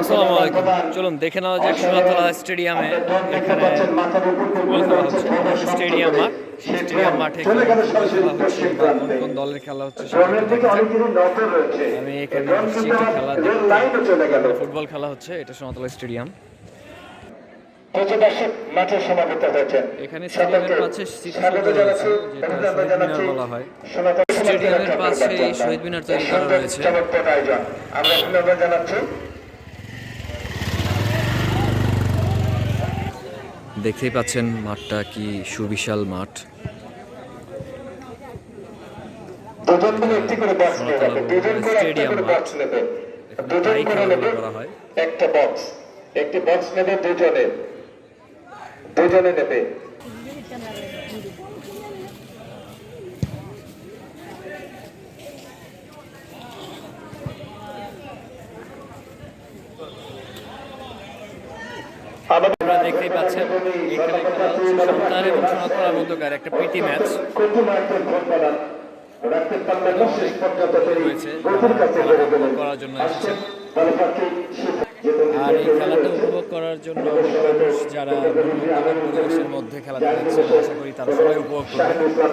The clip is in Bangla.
আসসালামু আলাইকুম। চলুন দেখে নেওয়া যাক সোনাতলা স্টেডিয়ামে এখানে ফুটবল খেলা হচ্ছে। স্টেডিয়াম মাঠ, সেই স্টেডিয়াম মাঠে কি ফুটবল খেলা হচ্ছে বা কোন কোন দলের খেলা হচ্ছে সেটা একটু দেখা যাক। আমি এখানে আসছি একটু খেলা দেখতে। এখানে ফুটবল খেলা হচ্ছে, এটা সোনাতলা স্টেডিয়াম। এখানে স্টেডিয়ামের পাশে স্মৃতিসৌধ রয়েছে, যেটা শহীদ মিনার বলা হয়। স্টেডিয়ামের পাশে এই শহীদ মিনার তৈরি করা রয়েছে। আমরা ধন্যবাদ জানাচ্ছি। দেখতেই পাচ্ছেন মাঠটা কি সুবিশাল মাঠ। দুজন মিলে একটি করে বক্স নিয়ে সোনাতলা যাবে, দুজন করে একটা স্টেডিয়াম করে মাঠ। বক্স নেবে, এখানে দুজন প্রায়ই করে খেলাধুলা নেবে করা হয়। একটা বক্স, একটি বক্স নেবে দুজনে, দুজনে নেবে। আপনারা দেখতেই পাচ্ছেন এখানে খেলা হচ্ছে সন্তান এবং সোনাতলার মধ্যকার একটা প্রীতি ম্যাচ। রয়েছে যারা খেলাটা উপভোগ করার জন্য এসেছেন, আর এই খেলাটা উপভোগ করার জন্য অনেক মানুষ যারা মনোমুগ্ধকর পরিবেশের মধ্যে খেলাটা দেখছেন, আশা করি তারা সবাই উপভোগ করবেন।